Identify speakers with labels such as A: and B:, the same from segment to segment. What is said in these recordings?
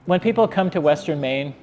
A: When people come to Western Maine,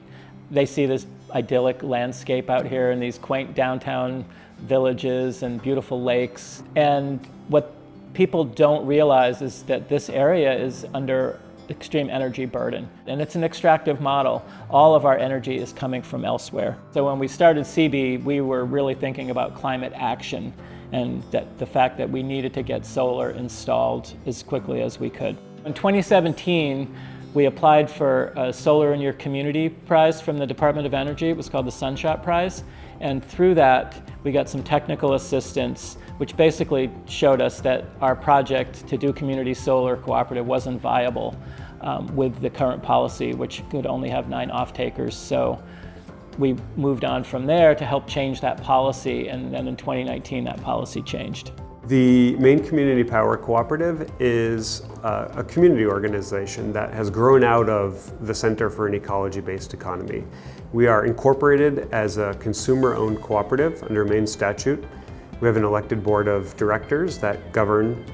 A: they see this idyllic landscape out here and these quaint downtown villages and beautiful lakes. And what people don't realize is that this area is under extreme energy burden. And it's an extractive model. All of our energy is coming from elsewhere. So when we started CB, we were really thinking about climate action and that the fact that we needed to get solar installed as quickly as we could. In 2017, we applied for a Solar in Your Community prize from the Department of Energy. It was called the Sunshot Prize. And through that, we got some technical assistance, which basically showed us that our project to do community solar cooperative wasn't viable with the current policy, which could only have 9 off-takers. So we moved on from there to help change that policy, and then in 2019, that policy changed.
B: The Maine Community Power Cooperative is a community organization that has grown out of the Center for an Ecology-Based Economy. We are incorporated as a consumer-owned cooperative under Maine statute. We have an elected board of directors that govern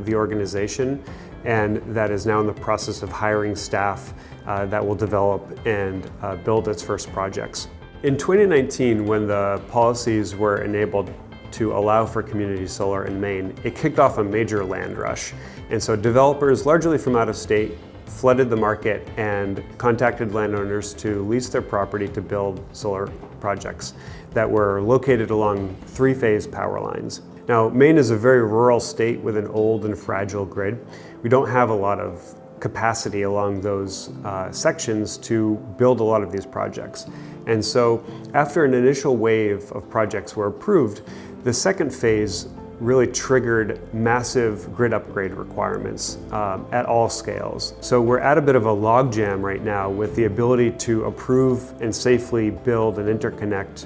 B: the organization, and that is now in the process of hiring staff that will develop and build its first projects. In 2019, when the policies were enabled to allow for community solar in Maine, it kicked off a major land rush. And so developers, largely from out of state, flooded the market and contacted landowners to lease their property to build solar projects that were located along 3-phase power lines. Now, Maine is a very rural state with an old and fragile grid. We don't have a lot of capacity along those sections to build a lot of these projects. And so after an initial wave of projects were approved, the second phase really triggered massive grid upgrade requirements at all scales. So we're at a bit of a logjam right now with the ability to approve and safely build and interconnect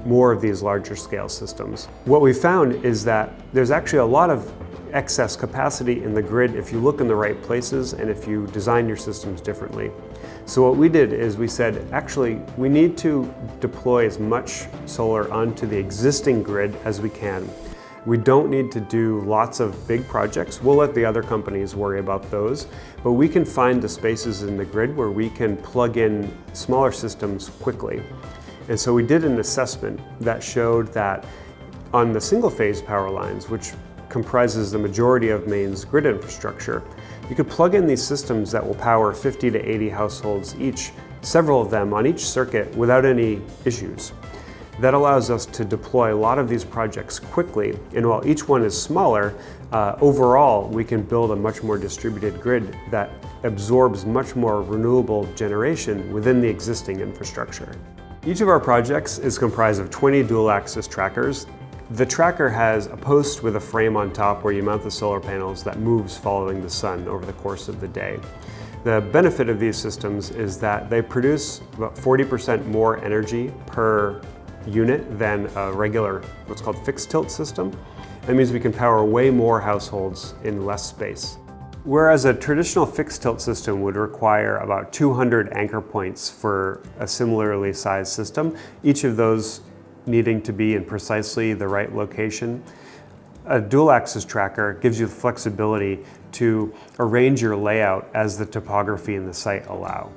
B: more of these larger scale systems. What we found is that there's actually a lot of excess capacity in the grid if you look in the right places and if you design your systems differently. So what we did is we said, actually, we need to deploy as much solar onto the existing grid as we can. We don't need to do lots of big projects. We'll let the other companies worry about those, but we can find the spaces in the grid where we can plug in smaller systems quickly. And so we did an assessment that showed that on the single-phase power lines, which comprises the majority of Maine's grid infrastructure, you could plug in these systems that will power 50 to 80 households each, several of them on each circuit without any issues. That allows us to deploy a lot of these projects quickly, and while each one is smaller, overall we can build a much more distributed grid that absorbs much more renewable generation within the existing infrastructure. Each of our projects is comprised of 20 dual-axis trackers. The tracker has a post with a frame on top where you mount the solar panels that moves following the sun over the course of the day. The benefit of these systems is that they produce about 40% more energy per unit than a regular, what's called fixed tilt system. That means we can power way more households in less space. Whereas a traditional fixed tilt system would require about 200 anchor points for a similarly sized system, each of those needing to be in precisely the right location. A dual-axis tracker gives you the flexibility to arrange your layout as the topography and the site allow.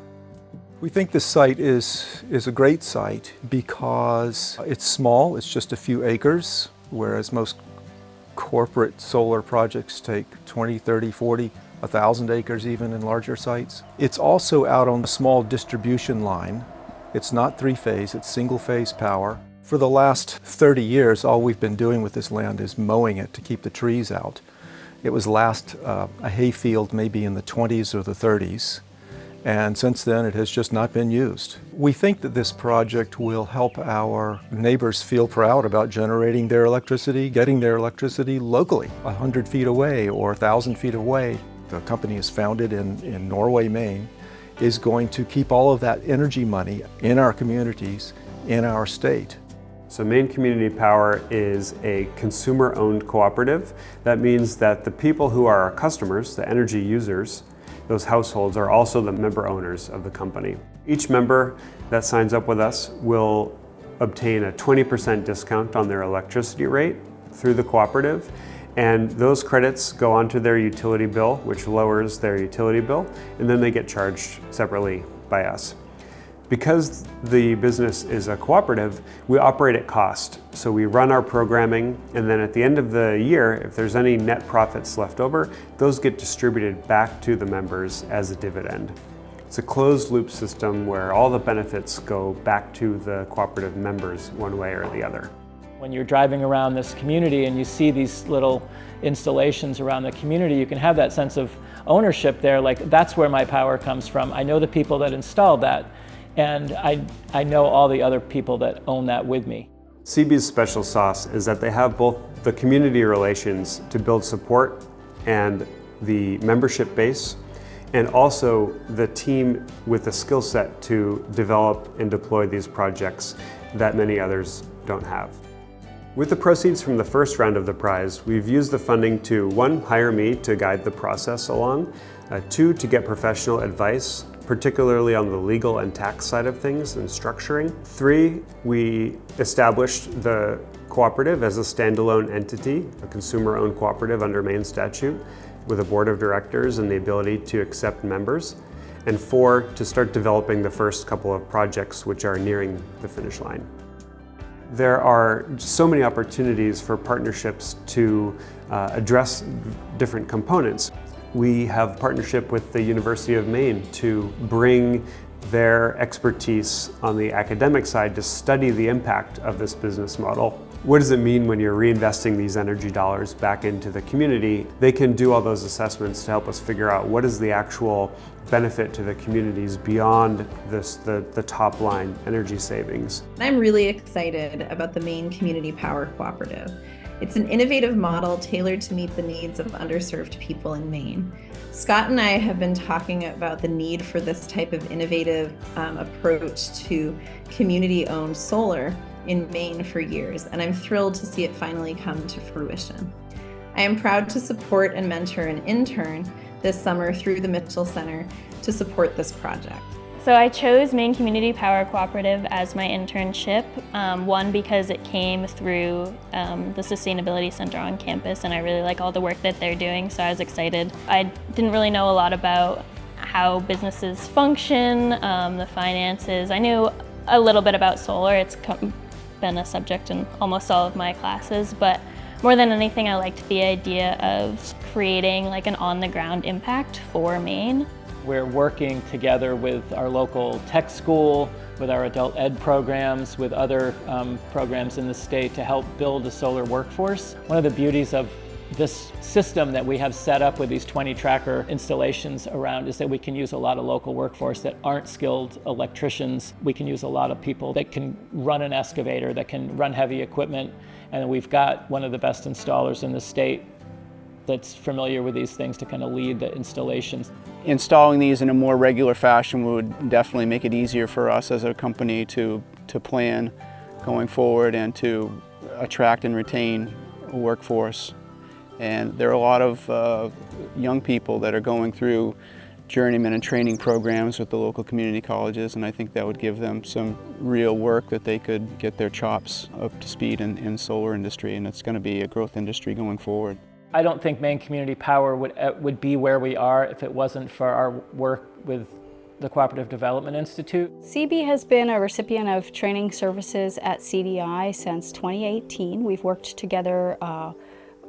C: We think this site is a great site because it's small, it's just a few acres, whereas most corporate solar projects take 20, 30, 40, 1,000 acres even in larger sites. It's also out on a small distribution line. It's not 3-phase, it's single-phase power. For the last 30 years, all we've been doing with this land is mowing it to keep the trees out. It was last a hayfield maybe in the 20s or the 30s, and since then it has just not been used. We think that this project will help our neighbors feel proud about generating their electricity, getting their electricity locally, 100 feet away or 1,000 feet away. The company is founded in Norway, Maine, is going to keep all of that energy money in our communities, in our state.
B: So Maine Community Power is a consumer-owned cooperative. That means that the people who are our customers, the energy users, those households are also the member owners of the company. Each member that signs up with us will obtain a 20% discount on their electricity rate through the cooperative, and those credits go onto their utility bill, which lowers their utility bill, and then they get charged separately by us. Because the business is a cooperative, we operate at cost. So we run our programming, and then at the end of the year, if there's any net profits left over, those get distributed back to the members as a dividend. It's a closed loop system where all the benefits go back to the cooperative members one way or the other.
A: When you're driving around this community and you see these little installations around the community, you can have that sense of ownership there, like that's where my power comes from. I know the people that installed that, and I know all the other people that own that with me.
B: CB's special sauce is that they have both the community relations to build support and the membership base, and also the team with the skill set to develop and deploy these projects that many others don't have. With the proceeds from the first round of the prize, we've used the funding to, 1, hire me to guide the process along, 2, to get professional advice, particularly on the legal and tax side of things and structuring. 3, we established the cooperative as a standalone entity, a consumer-owned cooperative under Maine statute, with a board of directors and the ability to accept members. And 4, to start developing the first couple of projects which are nearing the finish line. There are so many opportunities for partnerships to address different components. We have partnership with the University of Maine to bring their expertise on the academic side to study the impact of this business model. What does it mean when you're reinvesting these energy dollars back into the community? They can do all those assessments to help us figure out what is the actual benefit to the communities beyond the top line energy savings.
D: I'm really excited about the Maine Community Power Cooperative. It's an innovative model tailored to meet the needs of underserved people in Maine. Scott and I have been talking about the need for this type of innovative approach to community-owned solar in Maine for years, and I'm thrilled to see it finally come to fruition. I am proud to support and mentor an intern this summer through the Mitchell Center to support this project.
E: So I chose Maine Community Power Cooperative as my internship, one because it came through the Sustainability Center on campus, and I really like all the work that they're doing, so I was excited. I didn't really know a lot about how businesses function, the finances. I knew a little bit about solar. It's been a subject in almost all of my classes, but more than anything, I liked the idea of creating like an on-the-ground impact for Maine.
A: We're working together with our local tech school, with our adult ed programs, with other programs in the state to help build a solar workforce. One of the beauties of this system that we have set up with these 20 tracker installations around is that we can use a lot of local workforce that aren't skilled electricians. We can use a lot of people that can run an excavator, that can run heavy equipment, and we've got one of the best installers in the state that's familiar with these things to kind of lead the installations.
F: Installing these in a more regular fashion would definitely make it easier for us as a company to plan going forward and to attract and retain a workforce. And there are a lot of young people that are going through journeyman and training programs with the local community colleges, and I think that would give them some real work that they could get their chops up to speed in solar industry, and it's going to be a growth industry going forward.
A: I don't think Maine Community Power would be where we are if it wasn't for our work with the Cooperative Development Institute.
G: CB has been a recipient of training services at CDI since 2018. We've worked together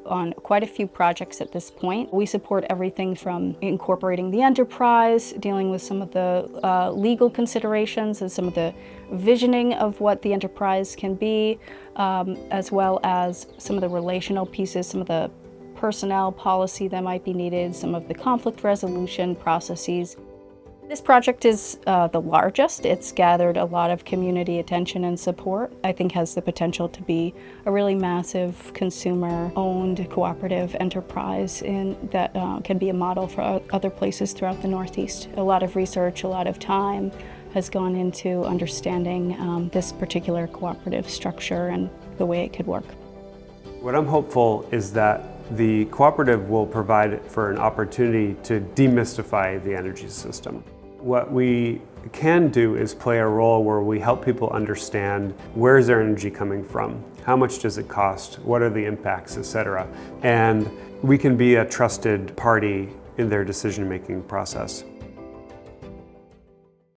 G: on quite a few projects at this point. We support everything from incorporating the enterprise, dealing with some of the legal considerations and some of the visioning of what the enterprise can be, as well as some of the relational pieces, some of the personnel policy that might be needed, some of the conflict resolution processes. This project is the largest. It's gathered a lot of community attention and support. I think has the potential to be a really massive consumer-owned cooperative enterprise that can be a model for other places throughout the Northeast. A lot of research, a lot of time has gone into understanding this particular cooperative structure and the way it could work.
B: What I'm hopeful is that the cooperative will provide for an opportunity to demystify the energy system. What we can do is play a role where we help people understand where is their energy coming from, how much does it cost, what are the impacts, etc. And we can be a trusted party in their decision-making process.